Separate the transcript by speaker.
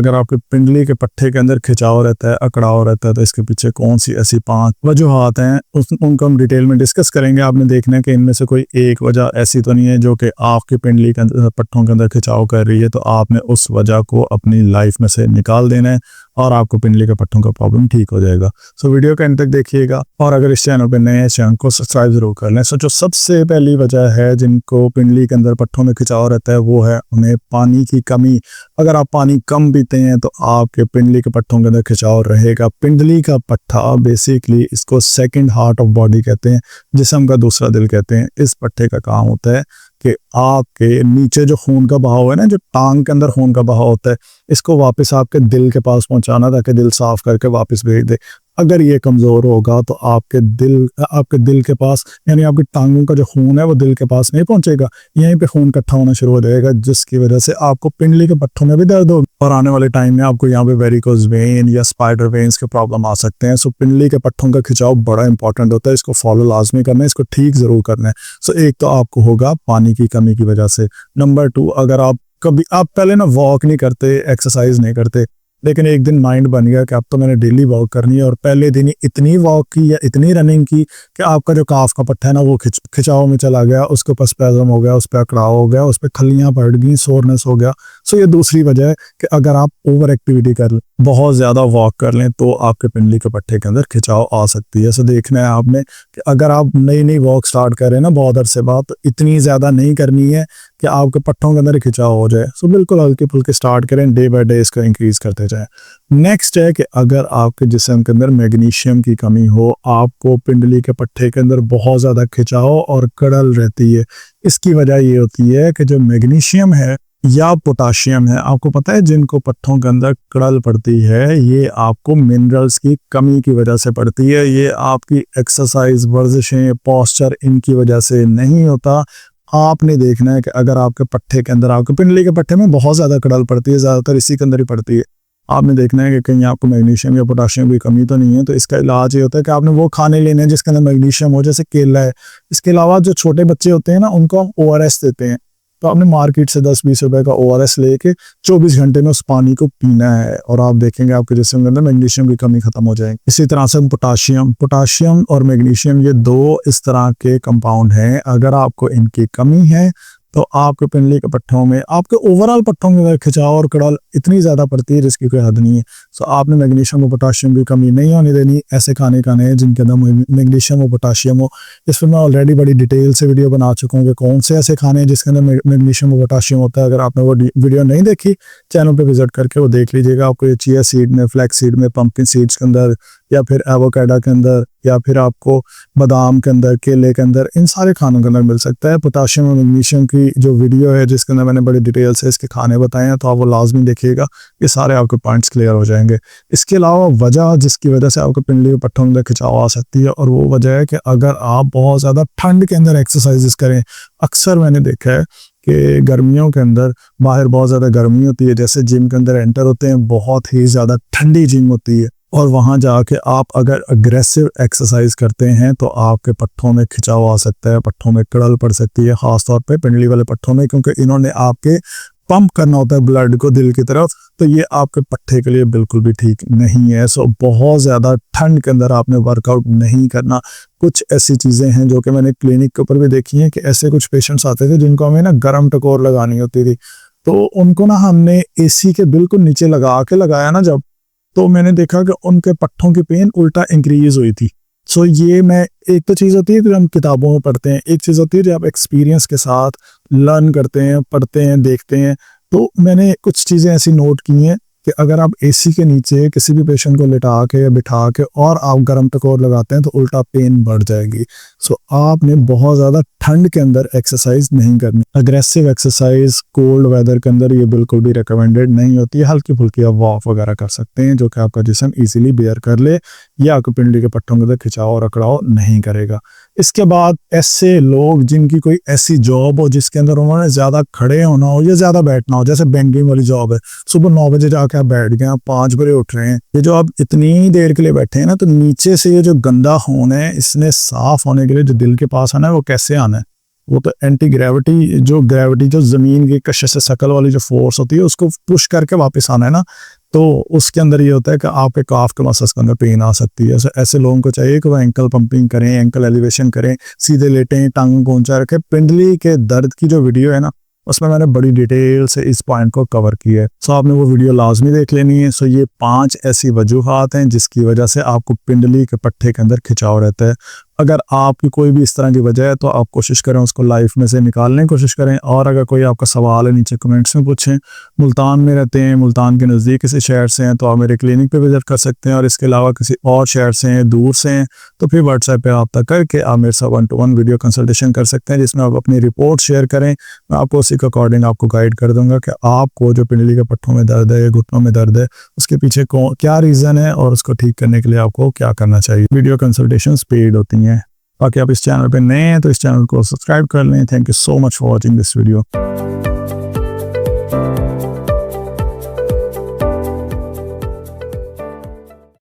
Speaker 1: अगर आपके पिंडली के पट्टे के अंदर खिंचाव रहता है, अकड़ाव रहता है, तो इसके पीछे कौन सी ऐसी 5 वजूहात हैं उनको हम डिटेल में डिस्कस करेंगे। आपने देखना है कि इनमें से कोई एक वजह ऐसी तो नहीं है जो कि आपकी पिंडली के अंदर पट्टों के अंदर खिंचाव कर रही है, तो आपने उस वजह को अपनी लाइफ में से निकाल देना है और आपको पिंडली के पट्टों का प्रॉब्लम ठीक हो जाएगा। सो वीडियो का अंत तक देखिएगा और अगर इस चैनल पे नए हैं चैनल को सब्सक्राइब जरूर कर लें। सो जो सबसे पहली वजह है जिनको पिंडली के अंदर पट्टों में खिंचाव रहता है वो है उन्हें पानी की कमी। अगर आप पानी कम पीते हैं तो आपके पिंडली के पट्टों के अंदर खिंचाव रहेगा। पिंडली का पट्टा बेसिकली इसको सेकंड हार्ट ऑफ बॉडी कहते हैं, जिस्म का दूसरा दिल कहते हैं। इस पट्टे का काम होता है कि आपके नीचे जो खून का बहाव है ना, जो टांग के अंदर खून का बहाव होता है, इसको वापस आपके दिल के पास पहुंचाना ताकि दिल साफ करके वापस भेज दे। अगर ये कमजोर होगा तो आपके दिल के पास यानी आपकी टांगों का जो खून है वो दिल के पास नहीं पहुंचेगा, यहीं पे खून इकट्ठा होना शुरू हो जाएगा, जिसकी वजह से आपको पिंडली के पट्टों में भी दर्द होगा और आने वाले टाइम में आपको यहाँ पे वेरिकोज वेन या स्पाइडर वेन्स के प्रॉब्लम आ सकते हैं। सो पिंडली के पट्टों का खिंचाव बड़ा इंपॉर्टेंट होता है, इसको फॉलो लाजमी करना है, इसको ठीक जरूर करना है। सो एक तो आपको होगा पानी की कमी की वजह से। नंबर 2, अगर आप पहले ना वॉक नहीं करते, एक्सरसाइज नहीं करते, लेकिन एक दिन माइंड बन गया कि अब तो मैंने डेली वॉक करनी है और पहले दिन ही इतनी वॉक की या इतनी रनिंग की कि आपका जो काफ का पट्टा है ना वो खिंचाव में चला गया, उसके ऊपर स्पैज़म हो गया, उस पर अकड़ाव हो गया, उस पर खलियां पड़ गई, सोरनेस हो गया। सो ये दूसरी वजह है कि अगर आप ओवर एक्टिविटी कर लें, बहुत ज़्यादा वॉक कर लें, तो आपके पिंडली के पट्टे के अंदर खिंचाव आ सकती है। सो देखना है आपने कि अगर आप नई वॉक स्टार्ट करें ना बहुत अरसे बाद, तो इतनी ज़्यादा नहीं करनी है कि आपके पट्टों के अंदर खिंचाव हो जाए। सो बिल्कुल हल्के फुल्के स्टार्ट करें, डे बाय डे इसको इंक्रीज करते जाएं। नेक्स्ट है कि अगर आपके जिस्म के अंदर मैग्नीशियम की कमी हो, आपको पिंडली के पट्टे के अंदर बहुत ज़्यादा खिंचाव और कड़ल रहती है। इसकी वजह ये होती है कि जो मैग्नीशियम है या पोटाशियम है, आपको पता है जिनको पट्टों के अंदर कड़ल पड़ती है, ये आपको मिनरल्स की कमी की वजह से पड़ती है। ये आपकी एक्सरसाइज, वर्जिशें, पॉस्चर इनकी वजह से नहीं होता। आपने देखना है कि अगर आपके पट्टे के अंदर, आपके पिंडली के पट्टे में बहुत ज़्यादा कड़ल पड़ती है, ज़्यादातर इसी के अंदर ही पड़ती है, आपने देखना है कि कहीं आपको मैग्नीशियम या पोटाशियम की कमी तो नहीं है। तो इसका इलाज ये होता है कि आपने वो खाने लेने हैं जिसके अंदर मैग्नीशियम हो, जैसे केला है। इसके अलावा जो छोटे बच्चे होते हैं ना, उनको हम ORS देते हैं, तो आपने मार्केट से 10-20 रुपए का ORS लेके 24 घंटे में उस पानी को पीना है और आप देखेंगे आपके जिस्म के अंदर मैग्नीशियम की कमी खत्म हो जाएगी। इसी तरह से पोटाशियम और मैग्नीशियम, ये 2 इस तरह के कंपाउंड हैं। अगर आपको इनकी कमी है तो आपके पिंडली के पट्टों में, आपके ओवरऑल पट्टों में खिंचाव और कड़ल इतनी ज़्यादा पड़ती है जिसकी कोई हद नहीं है। सो आपने मैग्नीशियम और पोटाशियम की कमी नहीं होने देनी। ऐसे खाने खाने हैं जिनके अंदर मैग्नीशियम और पोटाशियम हो। इस पर मैं ऑलरेडी बड़ी डिटेल से वीडियो बना चुका हूँ कि कौन से ऐसे खाने हैं जिसके अंदर मैग्नीशियम और पोटाशियम होता है। अगर आपने वो वीडियो नहीं देखी, चैनल पर विजिट करके वो देख लीजिएगा। आपको ये चिया सीड में, फ्लैक्स सीड में, पंपकिन सीड्स के अंदर, या फिर एवोकाडो के अंदर, या फिर आपको बादाम के अंदर, केले के अंदर, इन सारे खानों के अंदर मिल सकता है। पोटाशियम और मैग्नीशियम की जो वीडियो है जिसके अंदर मैंने बड़ी डिटेल से इसके खाने बताए हैं, तो आप वो लाजमी देखिएगा, ये सारे आपके पॉइंट्स क्लियर हो जाएंगे। इसके अलावा वजह जिसकी वजह से आपके पिंडली के पट्टों के अंदर खिंचाव आ सकती है, और वो वजह है कि अगर आप बहुत ज़्यादा ठंड के अंदर एक्सरसाइजेस करें। अक्सर मैंने देखा है कि गर्मियों के अंदर बाहर बहुत ज़्यादा गर्मी होती है, जैसे जिम के अंदर एंटर होते हैं, बहुत ही ज़्यादा ठंडी जिम होती है, और वहाँ जाके आप अगर अग्रेसिव एक्सरसाइज करते हैं तो आपके पट्टों में खिंचाव आ सकता है, पट्टों में कड़ल पड़ सकती है, खासतौर पे पिंडली वाले पट्टों में, क्योंकि इन्होंने आपके पंप करना होता है ब्लड को दिल की तरफ, तो ये आपके पट्टे के लिए बिल्कुल भी ठीक नहीं है। सो बहुत ज़्यादा ठंड के अंदर आपने वर्कआउट नहीं करना। कुछ ऐसी चीज़ें हैं जो कि मैंने क्लिनिक के ऊपर भी देखी हैं कि ऐसे कुछ पेशेंट्स आते थे जिनको हमें ना गर्म टकोर लगानी होती थी, तो उनको ना हमने AC के बिल्कुल नीचे लगाया ना जब, तो मैंने देखा कि उनके पट्टों की पेन उल्टा इंक्रीज हुई थी। सो ये मैं, एक तो चीज़ होती है जो हम किताबों में पढ़ते हैं, एक चीज़ होती है जो आप एक्सपीरियंस के साथ लर्न करते हैं, पढ़ते हैं, देखते हैं। तो मैंने कुछ चीज़ें ऐसी नोट की हैं कि अगर आप AC के नीचे किसी भी पेशेंट को लिटा के या बिठा के और आप गर्म टकोर लगाते हैं तो उल्टा पेन बढ़ जाएगी। सो आपने बहुत ज़्यादा ठंड के अंदर एक्सरसाइज नहीं करनी। अग्रेसिव एक्सरसाइज कोल्ड वेदर के अंदर ये बिल्कुल भी रिकमेंडेड नहीं होती है। हल्की फुल्की आप वॉक वगैरह कर सकते हैं जो कि आपका जिस्म इजीली बेयर कर ले, या आपके पिंडली के पट्टों के अंदर खिंचाव और अकड़ाव नहीं करेगा। इसके बाद ऐसे लोग जिनकी कोई ऐसी जॉब हो जिसके अंदर उन्होंने ज़्यादा खड़े होना हो या ज़्यादा बैठना हो, जैसे बैंकिंग वाली जॉब है, सुबह 9 बजे जाके आप बैठ गए, आप 5 बजे उठ रहे हैं, ये जो आप इतनी देर के लिए बैठे हैं ना, तो नीचे से ये जो गंदा खून है इसने साफ होने के लिए जो दिल के पास आना है वो कैसे आना है, वो तो एंटी ग्रेविटी जो ज़मीन की कशिश से शकल वाली जो फोर्स होती है उसको पुश करके वापस आना है ना, तो उसके अंदर ये होता है कि आपके काफ के मसल्स के अंदर पेन आ सकती है। ऐसे लोगों को चाहिए कि वो एंकल पंपिंग करें, एंकल एलिवेशन करें, सीधे लेटें, टांग को ऊंचा रखें। पिंडली के दर्द की जो वीडियो है ना, उसमें मैंने बड़ी डिटेल से इस पॉइंट को कवर किया है। सो आपने वो वीडियो लाजमी देख लेनी है। सो ये 5 ऐसी वजूहात हैं जिसकी वजह से आपको पिंडली के पट्टे के अंदर खिंचाव रहता है। अगर आपकी कोई भी इस तरह की वजह है तो आप कोशिश करें उसको लाइफ में से निकालने की कोशिश करें। और अगर कोई आपका सवाल है नीचे कमेंट्स में पूछें। मुल्तान में रहते हैं, मुल्तान के नज़दीक किसी शहर से हैं तो आप मेरे क्लिनिक पे विजिट कर सकते हैं, और इसके अलावा किसी और शहर से हैं, दूर से हैं, तो फिर व्हाट्सएप पे रब्ता करके आप मेरे साथ 1-to-1 वीडियो कंसल्टेशन कर सकते हैं, जिसमें आप अपनी रिपोर्ट शेयर करें। मैं आपको उसी के अकॉर्डिंग आपको गाइड कर दूंगा कि आपको जो पिंडली के पट्टों में दर्द है या घुटनों में दर्द है उसके पीछे क्या रीज़न है और उसको ठीक करने के लिए आपको क्या करना चाहिए। वीडियो कंसल्टेशन पेड होती हैं। बाकी आप इस चैनल पे नए हैं तो इस चैनल को सब्सक्राइब कर लें। Thank you so much for watching this video.